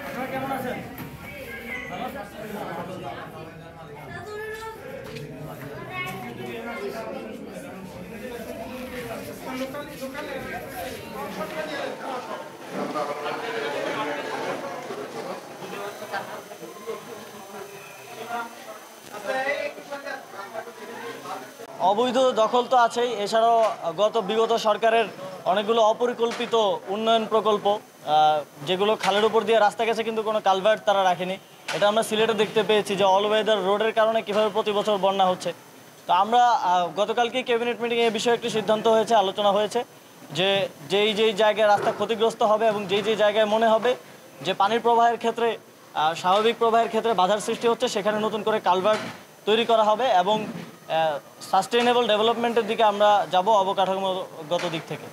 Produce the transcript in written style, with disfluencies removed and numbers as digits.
আপনারা কেমন আছেন? অবৈধ দখল তো আছেই, এছাড়াও বিগত সরকারের অনেকগুলো অপরিকল্পিত উন্নয়ন প্রকল্প, যেগুলো খালের উপর দিয়ে রাস্তা গেছে কিন্তু কোনো কালভার্ট তারা রাখেনি। এটা আমরা সিলেটে দেখতে পেয়েছি যে অল ওয়েদার রোডের কারণে কীভাবে প্রতি বছর বন্যা হচ্ছে। তো আমরা গতকালকে ক্যাবিনেট মিটিংয়ে এই বিষয়ে একটি সিদ্ধান্ত হয়েছে, আলোচনা হয়েছে যে যেই জায়গায় রাস্তা ক্ষতিগ্রস্ত হবে এবং যেই জায়গায় মনে হবে যে পানির প্রবাহের ক্ষেত্রে স্বাভাবিক প্রবাহের ক্ষেত্রে বাধার সৃষ্টি হচ্ছে, সেখানে নতুন করে কালভার্ট তৈরি করা হবে এবং সাস্টেইনেবল ডেভেলপমেন্টের দিকে আমরা যাব অবকাঠামোগত দিক থেকে।